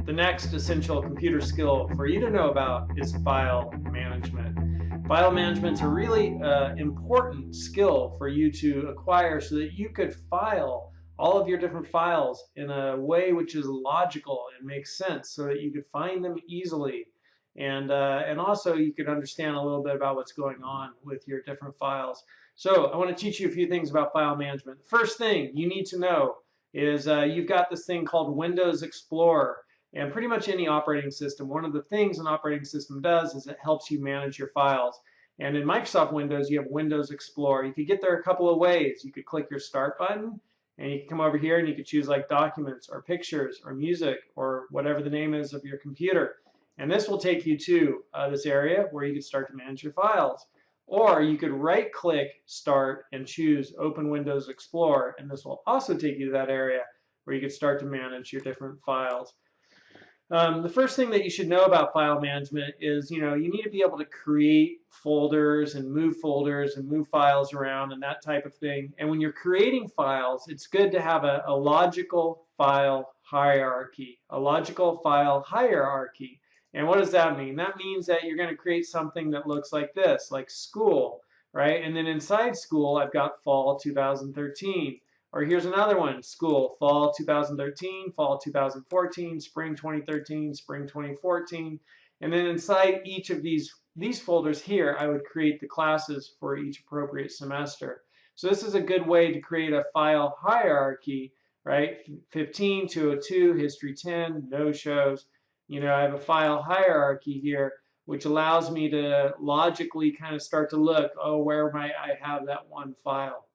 The next essential computer skill for you to know about is file management. File management is a really important skill for you to acquire so that you could file all of your different files in a way which is logical and makes sense so that you could find them easily. And also you could understand a little bit about what's going on with your different files. So I want to teach you a few things about file management. The first thing you need to know is you've got this thing called Windows Explorer. And pretty much any operating system, one of the things an operating system does is it helps you manage your files. And in Microsoft Windows, you have Windows Explorer. You could get there a couple of ways. You could click your Start button, and you can come over here and you could choose like Documents or Pictures or Music or whatever the name is of your computer. And this will take you to this area where you can start to manage your files. Or you could right-click Start and choose Open Windows Explorer, and this will also take you to that area where you can start to manage your different files. The first thing that you should know about file management is, you need to be able to create folders and move files around and that type of thing. And when you're creating files, it's good to have a logical file hierarchy. A logical file hierarchy. And what does that mean? That means that you're going to create something that looks like this, like school, right? And then inside school, I've got fall 2013. Or here's another one, school, fall 2013, fall 2014, spring 2013, spring 2014. And then inside each of these folders here, I would create the classes for each appropriate semester. So this is a good way to create a file hierarchy, right? 15, 202, history 10, no shows. I have a file hierarchy here, which allows me to logically kind of start to look, oh, where might I have that one file?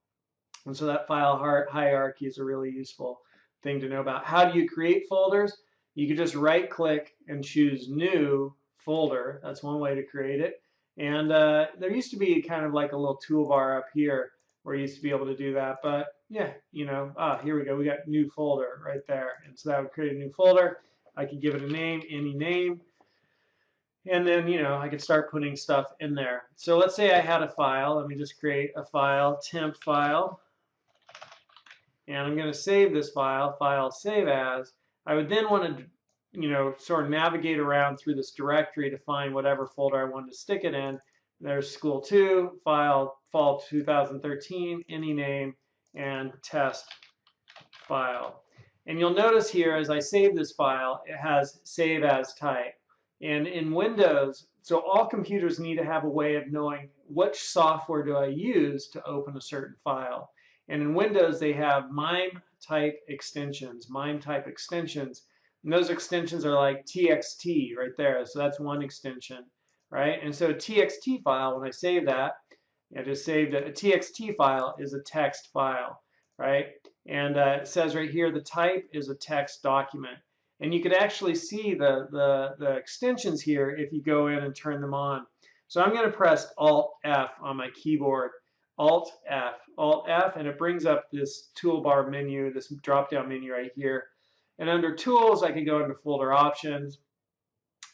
And so that file hierarchy is a really useful thing to know about. How do you create folders? You can just right-click and choose New Folder. That's one way to create it. And there used to be kind of like a little toolbar up here where you used to be able to do that. But yeah, here we go. We got New Folder right there. And so that would create a new folder. I could give it a name, any name. And then, I could start putting stuff in there. So let's say I had a file. Let me just create a file, temp file. And I'm going to save this file save as. I would then want to, sort of navigate around through this directory to find whatever folder I wanted to stick it in. There's school 2, file, fall 2013, any name, and test file. And you'll notice here as I save this file, it has save as type. And in Windows, so all computers need to have a way of knowing which software do I use to open a certain file. And in Windows, they have MIME type extensions. And those extensions are like TXT right there. So that's one extension, right? And so a TXT file, when I save that, I just saved it. A TXT file is a text file, right? And it says right here, the type is a text document. And you could actually see the extensions here if you go in and turn them on. So I'm going to press Alt-F on my keyboard. Alt-F, Alt-F, and it brings up this toolbar menu, this drop-down menu right here. And under Tools, I could go into Folder Options.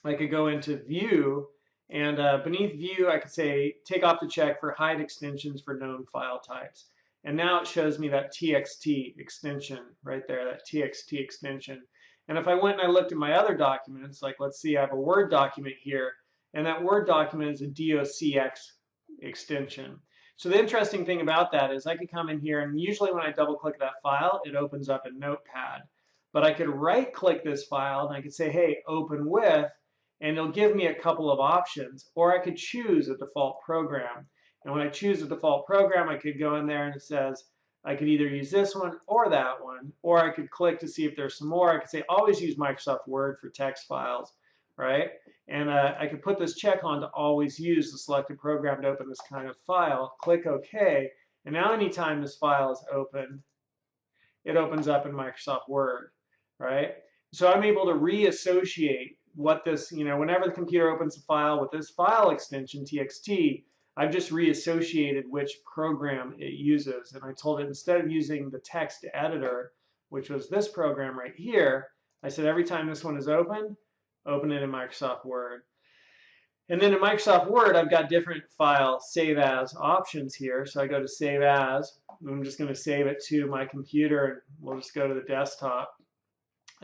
I could go into View, and beneath View, I could say take off the check for hide extensions for known file types. And now it shows me that TXT extension right there, that TXT extension. And if I went and I looked at my other documents, like let's see, I have a Word document here, and that Word document is a DOCX extension. So the interesting thing about that is I could come in here, and usually when I double click that file, it opens up a notepad. But I could right click this file and I could say, hey, open with, and it'll give me a couple of options, or I could choose a default program. And when I choose a default program, I could go in there and it says, I could either use this one or that one, or I could click to see if there's some more. I could say always use Microsoft Word for text files, right? And I could put this check on to always use the selected program to open this kind of file. Click OK. And now anytime this file is opened, it opens up in Microsoft Word, right? So I'm able to reassociate what this, whenever the computer opens a file with this file extension, TXT, I've just reassociated which program it uses. And I told it instead of using the text editor, which was this program right here, I said every time this one is opened, open it in Microsoft Word. And then in Microsoft Word, I've got different file save as options here. So I go to save as, and I'm just going to save it to my computer, and we'll just go to the desktop.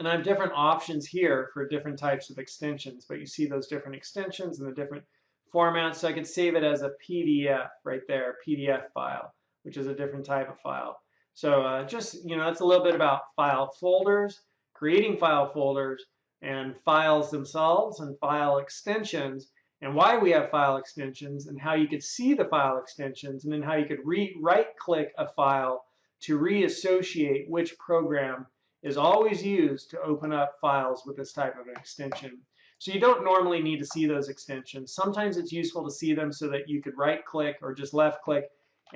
And I have different options here for different types of extensions, but you see those different extensions and the different formats. So I could save it as a PDF right there, PDF file, which is a different type of file. So just, that's a little bit about file folders, creating file folders, and files themselves and file extensions, and why we have file extensions, and how you could see the file extensions, and then how you could right-click a file to reassociate which program is always used to open up files with this type of an extension. So you don't normally need to see those extensions. Sometimes it's useful to see them so that you could right-click or just left-click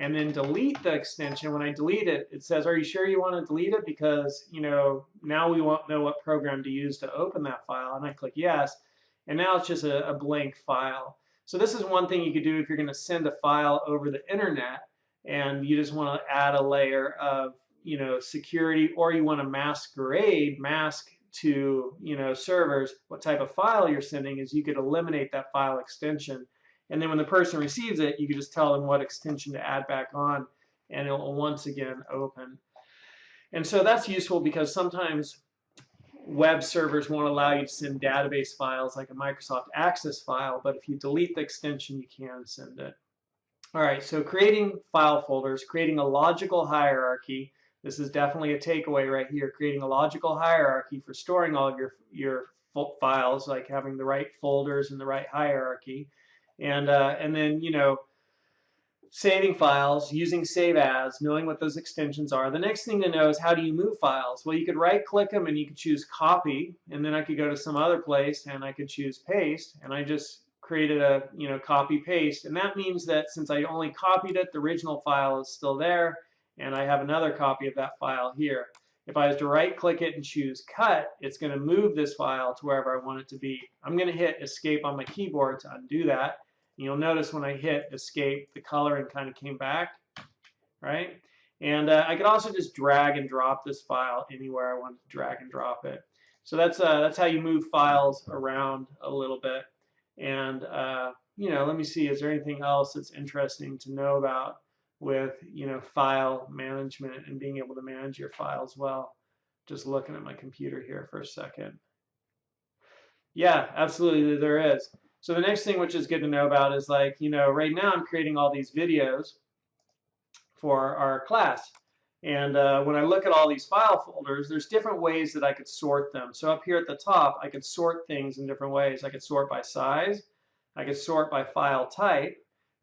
and then delete the extension. When I delete it, it says, are you sure you want to delete it? Because, now we won't know what program to use to open that file. And I click yes. And now it's just a blank file. So this is one thing you could do if you're going to send a file over the internet and you just want to add a layer of, security, or you want to mask to, servers what type of file you're sending. Is you could eliminate that file extension. And then when the person receives it, you can just tell them what extension to add back on, and it will once again open. And so that's useful because sometimes web servers won't allow you to send database files like a Microsoft Access file, but if you delete the extension, you can send it. All right, so creating file folders, creating a logical hierarchy. This is definitely a takeaway right here, creating a logical hierarchy for storing all of your files, like having the right folders and the right hierarchy. And then, saving files, using save as, knowing what those extensions are. The next thing to know is how do you move files? Well, you could right-click them and you could choose copy, and then I could go to some other place and I could choose paste, and I just created a copy paste. And that means that since I only copied it, the original file is still there, and I have another copy of that file here. If I was to right-click it and choose cut, it's going to move this file to wherever I want it to be. I'm going to hit escape on my keyboard to undo that. You'll notice when I hit escape, the coloring kind of came back, right? And I could also just drag and drop this file anywhere I want to drag and drop it. So that's how you move files around a little bit. And let me see, is there anything else that's interesting to know about with file management and being able to manage your files well? Just looking at my computer here for a second. Yeah, absolutely, there is. So the next thing which is good to know about is right now I'm creating all these videos for our class. And when I look at all these file folders, there's different ways that I could sort them. So up here at the top, I could sort things in different ways. I could sort by size. I could sort by file type,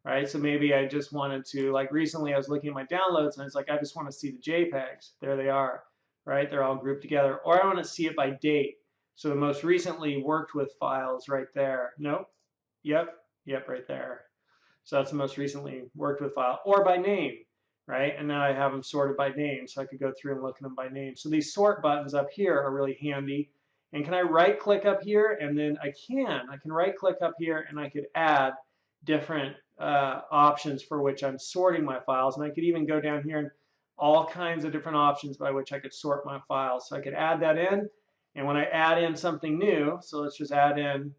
right? So maybe I just wanted to, like recently I was looking at my downloads and I was like, I just want to see the JPEGs. There they are, right? They're all grouped together. Or I want to see it by date. So the most recently worked with files right there. Nope. Yep, right there. So that's the most recently worked with file. Or by name, right? And now I have them sorted by name, so I could go through and look at them by name. So these sort buttons up here are really handy. And can I right-click up here? And then I can right-click up here and I could add different options for which I'm sorting my files. And I could even go down here and all kinds of different options by which I could sort my files. So I could add that in. And when I add in something new, so let's just add in,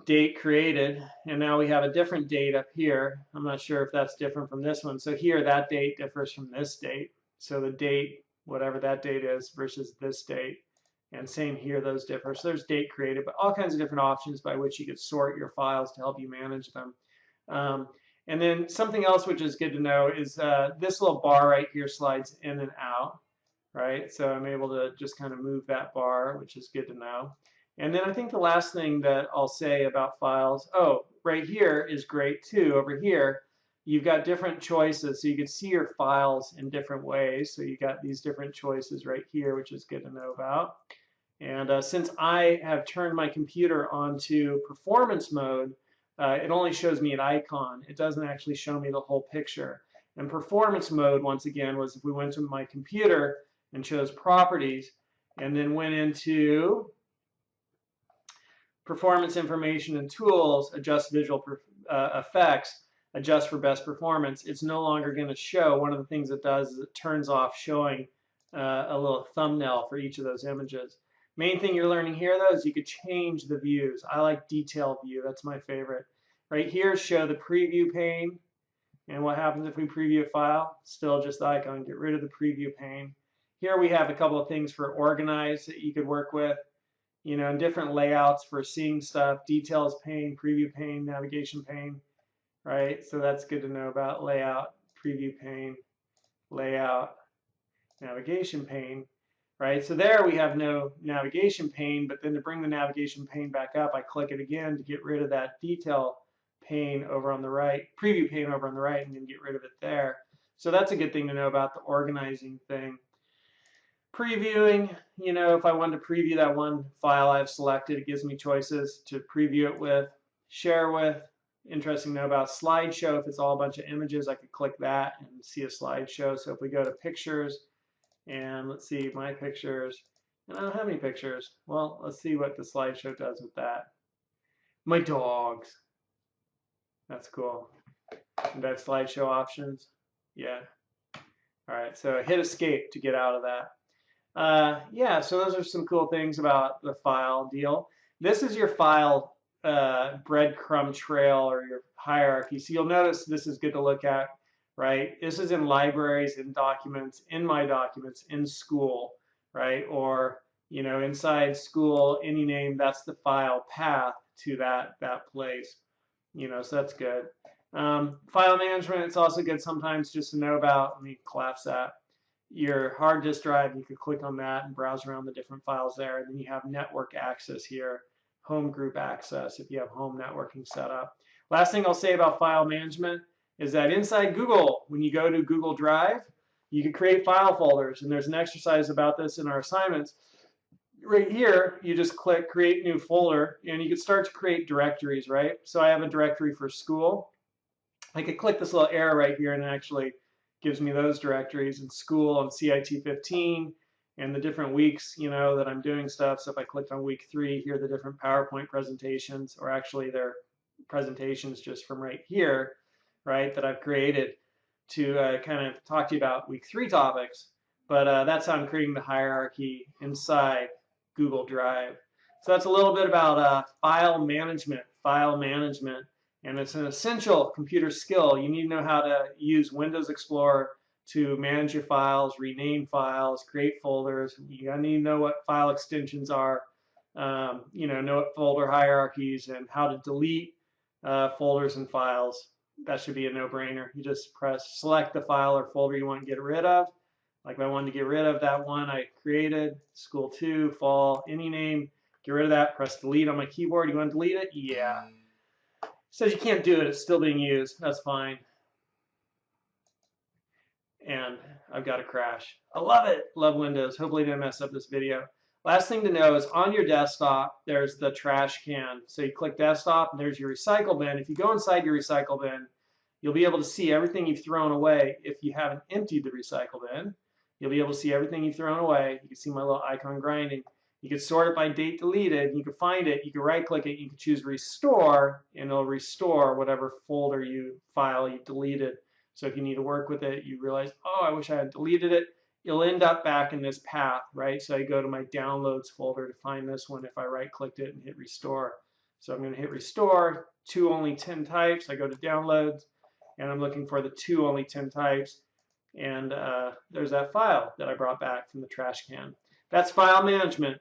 date created, and now we have a different date up here. I'm not sure if that's different from this one. So here, that date differs from this date. So the date, whatever that date is, versus this date. And same here, those differ. So there's date created, but all kinds of different options by which you could sort your files to help you manage them. And then something else which is good to know is this little bar right here slides in and out, right? So I'm able to just kind of move that bar, which is good to know. And then I think the last thing that I'll say about files, right here is great too. Over here, you've got different choices. So you can see your files in different ways. So you got these different choices right here, which is good to know about. And since I have turned my computer onto performance mode, it only shows me an icon. It doesn't actually show me the whole picture. And performance mode, once again, was if we went to my computer and chose properties and then went into performance information and tools, adjust visual effects, adjust for best performance, it's no longer going to show. One of the things it does is it turns off showing a little thumbnail for each of those images. Main thing you're learning here though is you could change the views. I like detail view, that's my favorite. Right here, show the preview pane. And what happens if we preview a file? Still just the icon, get rid of the preview pane. Here we have a couple of things for organize that you could work with, you know, and different layouts for seeing stuff, details pane, preview pane, navigation pane, right? So that's good to know about layout, preview pane, layout, navigation pane, right? So there we have no navigation pane, but then to bring the navigation pane back up, I click it again to get rid of that detail pane over on the right, preview pane over on the right, and then get rid of it there. So that's a good thing to know about the organizing thing. Previewing, you know, if I wanted to preview that one file I've selected, it gives me choices to preview it with, share with. Interesting to know about slideshow. If it's all a bunch of images, I could click that and see a slideshow. So if we go to pictures, and let's see my pictures, and I don't have any pictures. Well, let's see what the slideshow does with that. My dogs. That's cool. And I have slideshow options. Yeah. All right, so hit escape to get out of that. Yeah, so those are some cool things about the file deal. This is your file breadcrumb trail or your hierarchy. So you'll notice this is good to look at, right? This is in libraries, in documents, in my documents, in school, right? Or, you know, inside school, any name, that's the file path to that place, you know, so that's good. File management, it's also good sometimes just to know about, let me collapse that, your hard disk drive. You could click on that and browse around the different files there. And then you have network access here, home group access if you have home networking set up. Last thing I'll say about file management is that inside Google, when you go to Google Drive, you can create file folders. And there's an exercise about this in our assignments. Right here, you just click create new folder, and you can start to create directories, right? So I have a directory for school. I could click this little arrow right here, and it actually gives me those directories in school and CIT 15 and the different weeks, you know, that I'm doing stuff. So if I clicked on week 3, here are the different PowerPoint presentations, or actually they're presentations just from right here, right, that I've created to kind of talk to you about week 3 topics. But that's how I'm creating the hierarchy inside Google Drive. So that's a little bit about file management. And it's an essential computer skill. You need to know how to use Windows Explorer to manage your files, rename files, create folders. You need to know what file extensions are, you know what folder hierarchies and how to delete folders and files. That should be a no-brainer. You just select the file or folder you want to get rid of. Like if I wanted to get rid of that one I created, school 2, fall, any name, get rid of that, press delete on my keyboard. You want to delete it? Yeah. Says you can't do it, it's still being used. That's fine. And I've got a crash. I love it. Love Windows. Hopefully I didn't mess up this video. Last thing to know is on your desktop, there's the trash can. So you click desktop and there's your recycle bin. If you go inside your recycle bin, you'll be able to see everything you've thrown away. If you haven't emptied the recycle bin, you'll be able to see everything you've thrown away. You can see my little icon grinding. You can sort it by date deleted. You can find it. You can right click it. You can choose restore, and it'll restore whatever folder file you deleted. So if you need to work with it, you realize, oh, I wish I had deleted it. You'll end up back in this path, right? So I go to my downloads folder to find this one if I right clicked it and hit restore. So I'm going to hit restore, 2 only 10 types. I go to downloads and I'm looking for the 2 only 10 types. And there's that file that I brought back from the trash can. That's file management.